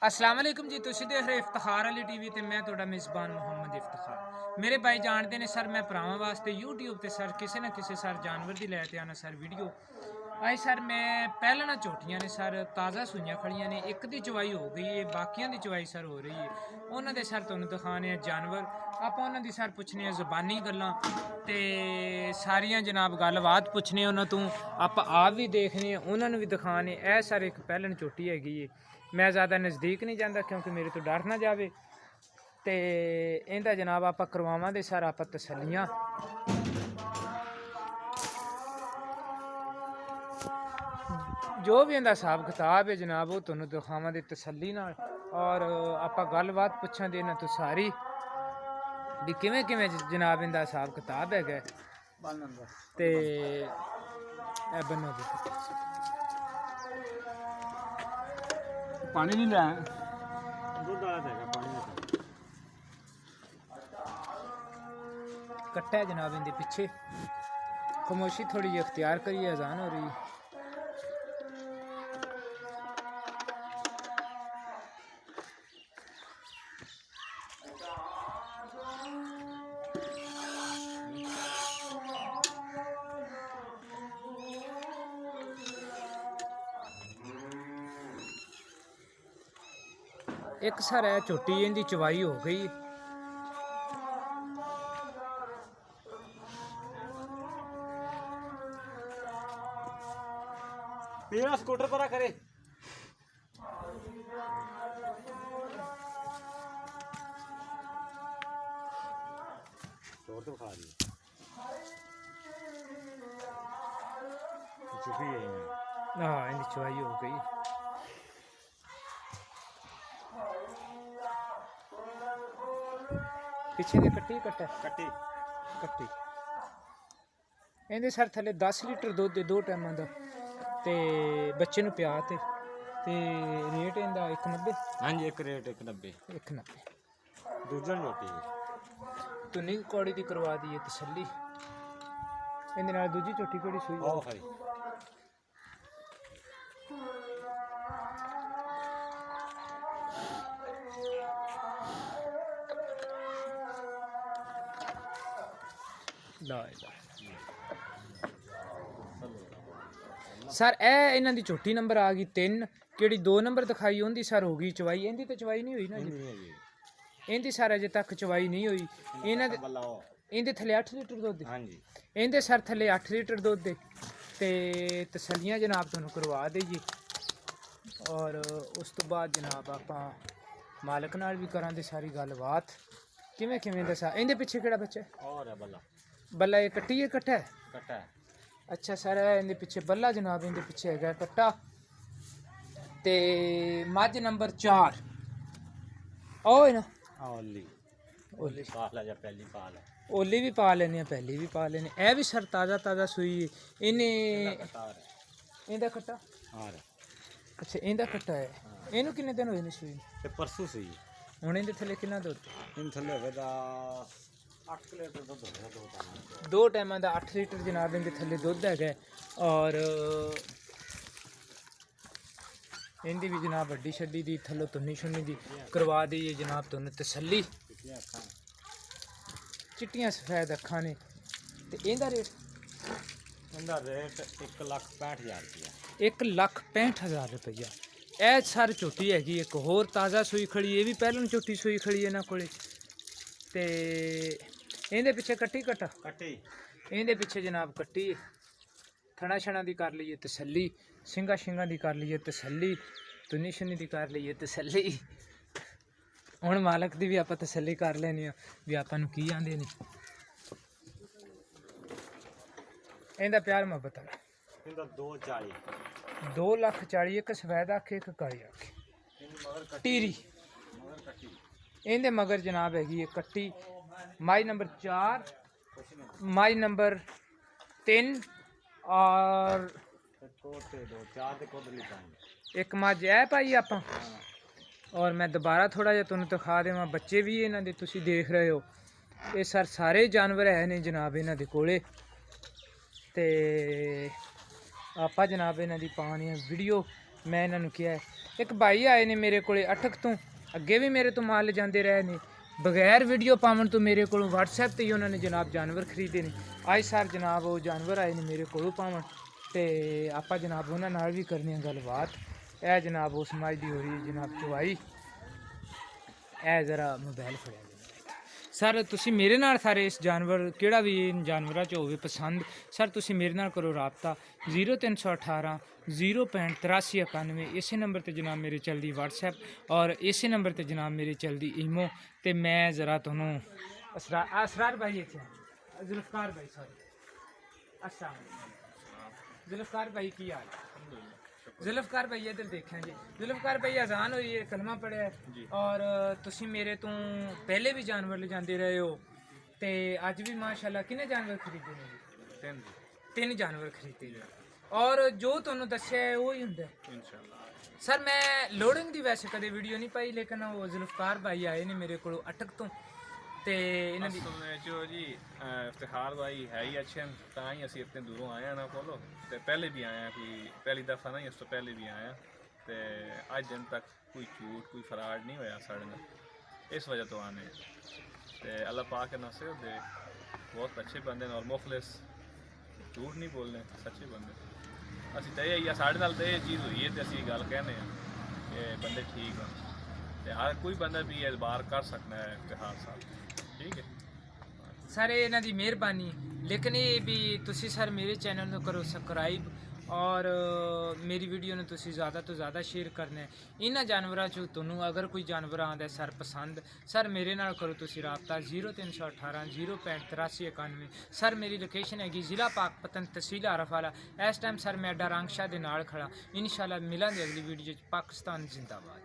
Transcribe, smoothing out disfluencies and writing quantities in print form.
अस्सलाम वालेकुम जी, तुसीं देख रहे इफ्तिखार अली टीवी ते मैं तुहाडा मेज़बान मुहम्मद इफ्तिखार। मेरे भाई जानते ने सर, मैं भरावां वास्ते यूट्यूब ते सर किसी ना किसी सर जानवर दी लैते आना सर वीडियो। अज सर मैं पैलना झोटियां ने सर ताज़ा सूइयां खड़ियां ने, एक दी चवाई हो गई है, बाकियां दी चवाई सर हो रही है। उन्होंने दे सर तुहानूं दिखाने जानवर, आपां उन्हां दी सर पुछने ज़बानी गल्लां ते सारियां जनाब गलबात पुछने उन्हां तों, आपां आप भी देखने उन्होंने भी दिखाने। ऐ सर एक पैलन झोटी हैगी है, मैं ज़्यादा नज़दीक नहीं जाता क्योंकि मेरे तो डर ना जाए। तो इंदा जनाब आप करवावां दे सर आप तसलियाँ। जो भी इंदा हिसाब किताब है जनाब वो तुहानूं दिखावां दे तसल्ली नाल, और आप गलबात पुछां दे इन्हां तो सारी भी किवें किवें जनाब इंदा हिसाब किताब है। ते बनो पानी नहीं लिया दूध वाला देगा पानी कट्टा है जनाब इनके पीछे। खामोशी थोड़ी जी अख्तियार करिए, अजान हो रही। एक सर है झोटी इनकी चवाई हो गई। मेरा स्कूटर पर करे तो खा रही चुकी है। हाँ इनकी चवाई हो गई। पिछे दे कट्टी कट्टा कट्टी कट्टी इहदे सर थले 10 लीटर दुध दो टाइम का, ते बच्चे नूं पिया ते रेट इंदा 190। हाँ जी, एक रेट 190 190। दूजन रोटी तुन्नी कौड़ी दी करवा दी है तसल्ली। इंदे नाल दूजी झोटी केड़ी सूई ओ खरी सर ए इन्हां दी झोटी नंबर आ गई 3, केड़ी 2 नंबर दिखाई उनदी सर हो गई चवाई। इंदी तो चवाई नहीं हुई ना जी, इंदी सर अजे तक चवाई नहीं हुई। इन्हां दे इंदे थले 8 लीटर दुध। हाँ जी, इंदे सर थले 8 लीटर दुध ते तसलियां जनाब तुहानूं करवा देइए, और उस तो बाद जनाब आपां मालक नाल भी करांदे सारी गलबात किवें किवें दसा। इंदे पिछे केड़ा बच्चा है? और है बल्ला बल्ला ये कट्टी है कट्टा है? कट्टा है। अच्छा सर इंदे पिछे बल्ला जनाब इंदे पिछे है कट्टा। ते मज नंबर 4 ओए ना ओली ओली पाल है या पहली पाल है? ओली भी पा लेने, पहली भी पा लेने। ए भी सर ताज़ा ताज़ा सुई इन्हें इंदा कट्टा। हाँ अच्छा इंदा कट्टा है। इनू किन्ने दिन होए ने सुई? ते परसों सी हुण इंदे थले किन्ना दुध? इन थल्ले होगा 8 लीटर दूध होगा दो टाइम। 2 टाइमां दा 8 लीटर जनाब इंदे थले दुध है। और इंदी भी जनाब हड्डी शड्डी दी थल्लो तुन्नी शुन्नी दी करवा दी है जनाब तुहानूं तसल्ली। चिट्टियां सफेद अखां ने। ते इंदा रेट? इंदा रेट 1,65,000 रुपया। 1,65,000 रुपया। ए सर झोटी हैगी एक होर ताज़ा सूई खड़ी, ये भी पैलन झोटी सूई खड़ी है इन्हां कोले। ते इंदे पिछे कट्टी कट्टा कट्टी इंदे पिछे जनाब कट्टी। थना छना दी कर लीए तसल्ली, सिंगा शिंगा दी कर लीए तसल्ली, तुन्नी शुन्नी दी कर लीए तसल्ली। हुण मालक दी भी आपां तसल्ली कर लैने भी आपां नूं की आंदे ने। इंदा प्यार मुहब्बत वाला इंदा 2,40 2,40,000। एक सफेद आखे एक काली आखे टीरी। इंदे मगर जनाब हैगी है कट्टी। माई नंबर 4 माई नंबर 3 और एक मज है पाई आपां। और मैं दोबारा थोड़ा जिहा तुहानूं दिखा देवां, बच्चे भी इन्हां दे तुसीं देख रहे हो। ये सर सारे जानवर है ने जनाब इन्हां दे कोले। ते आपा जनाब इन्हां दी पाने वीडियो ਮੈਂ ਇਹਨਾਂ ਨੂੰ ਕਿਹਾ ਹੈ। ਇੱਕ ਭਾਈ ਆਏ ਨੇ ਮੇਰੇ ਕੋਲੇ ਅਟਕ ਤੋਂ, ਅੱਗੇ ਵੀ ਮੇਰੇ ਤੋਂ ਮਾਲ ਲਿਜਾਂਦੇ ਰਹੇ ਨੇ, ਬਗੈਰ ਵੀਡੀਓ ਪਾਵਣ ਤੋਂ ਮੇਰੇ ਕੋਲੋਂ WhatsApp ਤੇ ਹੀ ਉਹਨਾਂ ਨੇ ਜਨਾਬ ਜਾਨਵਰ ਖਰੀਦੇ ਨੇ। ਅੱਜ ਸਰ ਜਨਾਬ ਉਹ ਜਾਨਵਰ ਆਏ ਨੇ ਮੇਰੇ ਕੋਲੋਂ ਪਾਵਣ, ਤੇ ਆਪਾਂ ਜਨਾਬ ਉਹਨਾਂ ਨਾਲ ਵੀ ਕਰਨੀ ਆ ਗੱਲਬਾਤ। ਇਹ ਜਨਾਬ ਉਸ ਮੱਝ ਦੀ ਹੋ ਰਹੀ ਹੈ ਜਨਾਬ ਚਵਾਈ। ਇਹ ਜ਼ਰਾ ਮੋਬਾਈਲ ਫੜਿਆ ਸਰ, ਤੁਸੀਂ ਮੇਰੇ ਨਾਲ ਸਾਰੇ ਇਸ ਜਾਨਵਰ ਕਿਹੜਾ ਵੀ ਜਾਨਵਰਾਂ 'ਚ ਹੋਵੇ ਪਸੰਦ, ਸਰ ਤੁਸੀਂ ਮੇਰੇ ਨਾਲ ਕਰੋ ਰਾਬਤਾ 0318 065 ਇਸੇ ਨੰਬਰ ਤੇ ਜਨਾਬ ਮੇਰੇ ਚੱਲਦੀ WhatsApp ਔਰ ਇਸੇ ਨੰਬਰ ਤੇ ਜਨਾਬ ਮੇਰੇ ਚੱਲਦੀ ਈਮੋ। ਤੇ ਮੈਂ ਜ਼ਰਾ ਤੁਹਾਨੂੰ ਅਸਰਾਰ ਭਾਈ ਇੱਥੇ ਜ਼ੁਲਫਕਾਰ ਭਾਈ ਜ਼ੁਲਫਕਾਰ ਭਾਈ ਕੀ ਹਾਲ ਹੈ? ਜ਼ੁਲਫਕਾਰ ਭਾਈ ਇੱਧਰ ਦੇਖਿਆ ਜੀ। ਜ਼ੁਲਫਕਾਰ ਭਾਈ ਅਜ਼ਾਨ ਹੋਈ ਹੈ, ਕਲਮਾ ਪੜਿਆ ਹੈ ਔਰ ਤੁਸੀਂ ਮੇਰੇ ਤੋਂ ਪਹਿਲੇ ਵੀ ਜਾਨਵਰ ਲਿਜਾਂਦੇ ਰਹੇ ਹੋ ਤੇ ਅੱਜ ਵੀ ਮਾਸ਼ਾਅੱਲਾ ਕਿੰਨੇ ਜਾਨਵਰ ਖਰੀਦੇ ਨੇ ਜੀ? ਤਿੰਨ ਜਾਨਵਰ ਖਰੀਦੇ ਨੇ ਔਰ ਜੋ ਤੁਹਾਨੂੰ ਦੱਸਿਆ ਹੈ ਉਹ ਹੀ ਹੁੰਦਾ ਇਨਸ਼ਾਅੱਲਾ। ਸਰ ਮੈਂ ਲੋਡਿੰਗ ਦੀ ਵੈਸੇ ਕਦੇ ਵੀਡੀਓ ਨਹੀਂ ਪਾਈ, ਲੇਕਿਨ ਉਹ ਜ਼ੁਲਫਕਾਰ ਭਾਈ ਆਏ ਨੇ ਮੇਰੇ ਕੋਲੋਂ ਅਟਕ ਤੋਂ ਤੇ ਇਹਨਾਂ ਦੀ ਜੋ ਜੀ ਇਫਤਿਖਾਰ ਭਾਈ ਹੈ ਹੀ ਅੱਛੇ ਤਾਂ ਹੀ ਅਸੀਂ ਇਤਨੇ ਦੂਰੋਂ ਆਏ ਹਾਂ ਨਾ ਕੋਲੋਂ, ਤੇ ਪਹਿਲੇ ਵੀ ਆਏ ਹਾਂ, ਕੋਈ ਪਹਿਲੀ ਦਫਾ ਨਹੀਂ ਇਸ ਤੋਂ ਪਹਿਲੇ ਵੀ ਆਏ ਹਾਂ ਤੇ ਅੱਜ ਦਿਨ ਤੱਕ ਕੋਈ ਝੂਠ ਕੋਈ ਫਰਾਡ ਨਹੀਂ ਹੋਇਆ ਸਾਡੇ ਨਾਲ, ਇਸ ਵਜ੍ਹਾ ਤੋਂ ਆਨੇ ਤੇ ਅੱਲਾਹ ਪਾਕ के नसीब दे बहुत अच्छे बंदे ने और मुखलिस, झूठ नहीं बोलने, सच्चे बंदे। ਅਸੀਂ ਤਾਂ ਇਹ ਸਾਡੇ ਨਾਲ ਤਾਂ ਇਹ ਚੀਜ਼ ਹੋਈ ਹੈ ਤੇ ਅਸੀਂ ਗੱਲ ਕਹਿੰਦੇ ਹਾਂ ਕਿ ਬੰਦੇ ਠੀਕ ਹਨ ਤੇ ਹਰ ਕੋਈ ਬੰਦਾ ਵੀ ਇਤਬਾਰ ਕਰ ਸਕਦਾ ਹੈ ਇਫਤਿਖਾਰ ਸਾਹਿਬ, ਠੀਕ ਹੈ ਸਰ ਇਹਨਾਂ ਦੀ ਮਿਹਰਬਾਨੀ। ਲੇਕਿਨ ਇਹ ਵੀ ਤੁਸੀਂ ਸਰ ਮੇਰੇ ਚੈਨਲ ਨੂੰ ਕਰੋ ਸਬਸਕ੍ਰਾਈਬ ਔਰ ਮੇਰੀ ਵੀਡੀਓ ਨੂੰ ਤੁਸੀਂ ਜ਼ਿਆਦਾ ਤੋਂ ਜ਼ਿਆਦਾ ਸ਼ੇਅਰ ਕਰਨਾ ਹੈ। ਇਹਨਾਂ ਜਾਨਵਰਾਂ 'ਚੋਂ ਤੁਹਾਨੂੰ ਅਗਰ ਕੋਈ ਜਾਨਵਰ ਆਉਂਦਾ ਸਰ ਪਸੰਦ, ਸਰ ਮੇਰੇ ਨਾਲ ਕਰੋ ਤੁਸੀਂ ਰਾਬਤਾ 0318 065 91। ਸਰ ਮੇਰੀ ਲੋਕੇਸ਼ਨ ਹੈਗੀ ਜ਼ਿਲ੍ਹਾ ਪਾਕਪਤਨ ਤਹਿਸੀਲ ਆਰਫਵਾਲਾ। ਇਸ ਟਾਈਮ ਸਰ ਮੈਂ ਡਰਾਂਗਸ਼ਾ ਦੇ ਨਾਲ ਖੜਾ। ਇਨਸ਼ਾਅੱਲਾ ਮਿਲਾਂਗੇ ਅਗਲੀ ਵੀਡੀਓ 'ਚ। ਪਾਕਿਸਤਾਨ ਜ਼ਿੰਦਾਬਾਦ।